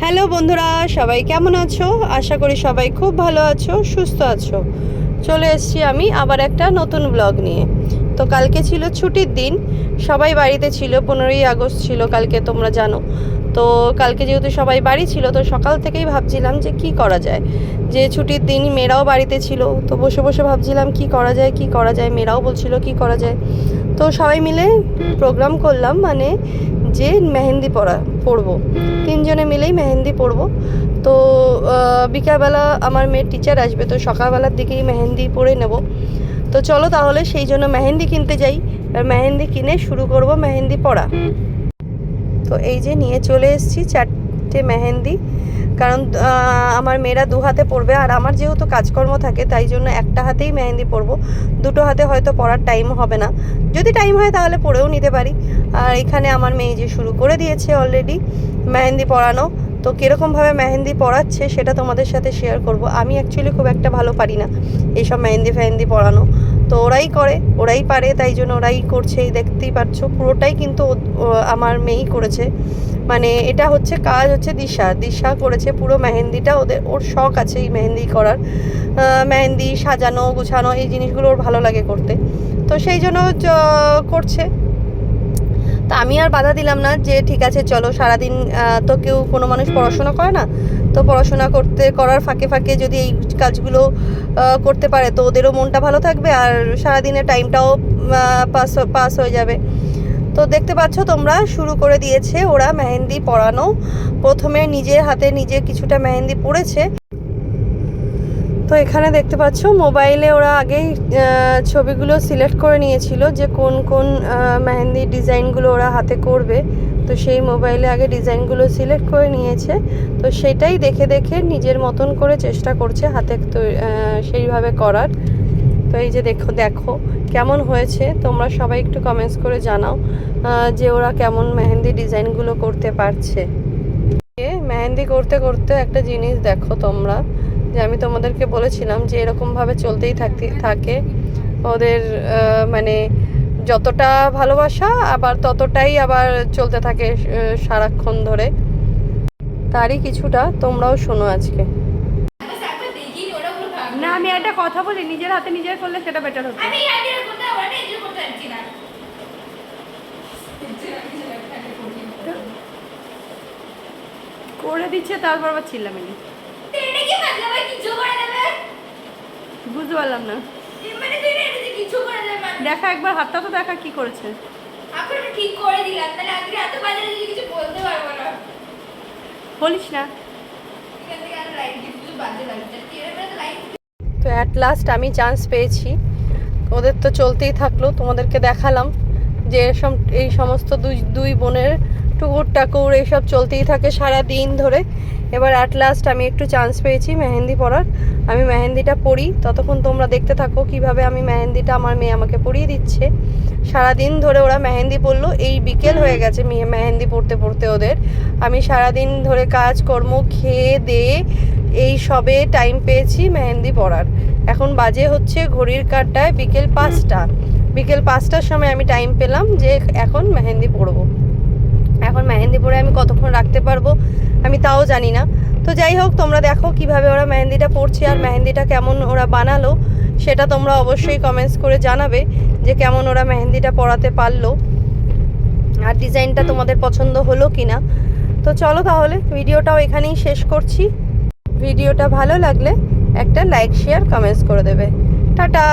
Hello বন্ধুরা, সবাই কেমন আছো? আশা করি সবাই খুব ভালো আছো, সুস্থ আছো। চলে এসেছি আমি আবার একটা নতুন ব্লগ নিয়ে। তো কালকে ছিল ছুটির দিন, সবাই বাড়িতে ছিল। 15ই আগস্ট ছিল কালকে, তোমরা জানো। তো কালকে যেহেতু সবাই বাড়ি ছিল, তো সকাল থেকেই ভাবছিলাম যে কি করা যায়। যে ছুটির দিন মেয়েরাও বাড়িতে ছিল, তো বসে বসে ভাবছিলাম কি করা যায় কি করা যায়। মেয়েরাও বলছিল কি করা যায়। তো সবাই মিলে প্রোগ্রাম করলাম, মানে যে মেহেন্দি পরবো, তিনজনে মিলেই মেহেন্দি পরবো। তো বিকালবেলা আমার মেয়ের টিচার আসবে, তো সকালবেলার দিকেই মেহেন্দি পরে নেব। তো চলো তাহলে সেই জন্য মেহেন্দি কিনতে যাই, আর মেহেন্দি কিনে শুরু করব মেহেন্দি পরা। তো এই যে নিয়ে চলে এসেছি 4টে মেহেন্দি, কারণ আমার মেয়েরা 2 হাতে পরবে, আর আমার যেহেতু কাজকর্ম থাকে তাই জন্য একটা হাতেই মেহেন্দি পরবো। 2টো হাতে হয়তো পরার টাইম হবে না, যদি টাইম হয় তাহলে পরেও নিতে পারি। আর এখানে আমার মেয়ে যে শুরু করে দিয়েছে অলরেডি মেহেন্দি পরানো। তো কীরকমভাবে মেহেন্দি পরাচ্ছে সেটা তোমাদের সাথে শেয়ার করব। আমি অ্যাকচুয়ালি খুব একটা ভালো পারি না এইসব মেহেন্দি পরানো, তো ওরাই করে, ওরাই পারে, তাই জন্য ওরাই করছে। এই দেখতেই পাচ্ছ পুরোটাই কিন্তু আমার মেয়েই করেছে। মানে এটা হচ্ছে কাজ হচ্ছে দিশা করেছে পুরো মেহেন্দিটা। ওর শখ আছে এই মেহেন্দি করার, মেহেন্দি সাজানো গুছানো এই জিনিসগুলো ওর ভালো লাগে করতে, তো সেই জন্য করছে। তা আমি আর বাধা দিলাম না, যে ঠিক আছে চলো, সারাদিন তো কেউ কোনো মানুষ পড়াশোনা করে না, তো পড়াশোনা করার ফাঁকে ফাঁকে যদি এই কাজগুলো করতে পারে তো ওদেরও মনটা ভালো থাকবে, আর সারাদিনের টাইমটাও পাস হয়ে যাবে। তো দেখতে পাচ্ছ তোমরা, শুরু করে দিয়েছে ওরা মেহেন্দি পরানো। প্রথমে নিজের হাতে নিজে কিছুটা মেহেন্দি পড়েছে। তো এখানে দেখতে পাচ্ছ মোবাইলে ওরা আগেই ছবিগুলো সিলেক্ট করে নিয়েছিল যে কোন কোন মেহেন্দির ডিজাইনগুলো ওরা হাতে করবে। তো সেই মোবাইলে আগে ডিজাইনগুলো সিলেক্ট করে নিয়েছে, তো সেটাই দেখে দেখে নিজের মতন করে চেষ্টা করছে হাতে সেইভাবে করার। তো এই যে দেখো কেমন হয়েছে, তোমরা সবাই একটু কমেন্টস করে জানাও যে ওরা কেমন মেহেন্দি ডিজাইনগুলো করতে পারছে। মেহেন্দি করতে করতে একটা জিনিস দেখো তোমরা, যে আমি তোমাদেরকে বলেছিলাম যে এরকমভাবে চলতেই থাকে ওদের, মানে যতটা ভালোবাসা আবার ততটাই আবার চলতে থাকে সারাক্ষণ ধরে। তারই কিছুটা তোমরাও শোনো আজকে। না, আমি একটা কথা বলি, নিজের হাতে নিজের করলে সেটা বেটার হতো। করে দিচ্ছে তারপর আবার চিল্লামিনি, বুঝতে পারলাম না। দেখা একবার হাতটা তো দেখা কি করেছে। বলিস না। তো অ্যাট লাস্ট আমি চান্স পেয়েছি। ওদের তো চলতেই থাকলো, তোমাদেরকে দেখালাম যে এই সমস্ত দুই বোনের টুকুর টাকুর এইসব চলতেই থাকে সারা দিন ধরে। এবার অ্যাট লাস্ট আমি একটু চান্স পেয়েছি মেহেন্দি পরার। আমি মেহেন্দিটা পরি, ততক্ষণ তোমরা দেখতে থাকো কিভাবে আমি মেহেন্দিটা আমার মেয়ে আমাকে পরিয়ে দিচ্ছে। সারাদিন ধরে ওরা মেহেন্দি পরলো, এই বিকেল হয়ে গেছে মেহেন্দি পরতে পরতে ওদের। আমি সারাদিন ধরে কাজকর্ম খেয়ে দিয়ে এই সবে টাইম পেয়েছি মেহেন্দি পরার। এখন বাজে হচ্ছে ঘড়ির কাঁটায় বিকেল 5টা। বিকেল 5টার সময় আমি টাইম পেলাম যে এখন মেহেন্দি পরবো। এখন মেহেন্দি পরে আমি কতক্ষণ রাখতে পারবো আমি তাও জানি না। তো যাই হোক, তোমরা দেখো কিভাবে ওরা মেহেন্দিটা পরছে, আর মেহেন্দিটা কেমন ওরা বানালো সেটা তোমরা অবশ্যই কমেন্টস করে জানাবে যে কেমন ওরা মেহেন্দিটা পরাতে পারলো, আর ডিজাইনটা তোমাদের পছন্দ হলো কিনা। তো চলো তাহলে ভিডিওটাও এখানেই শেষ করছি। ভিডিওটা ভালো লাগলে একটা লাইক শেয়ার কমেন্টস করে দেবে। টাটা।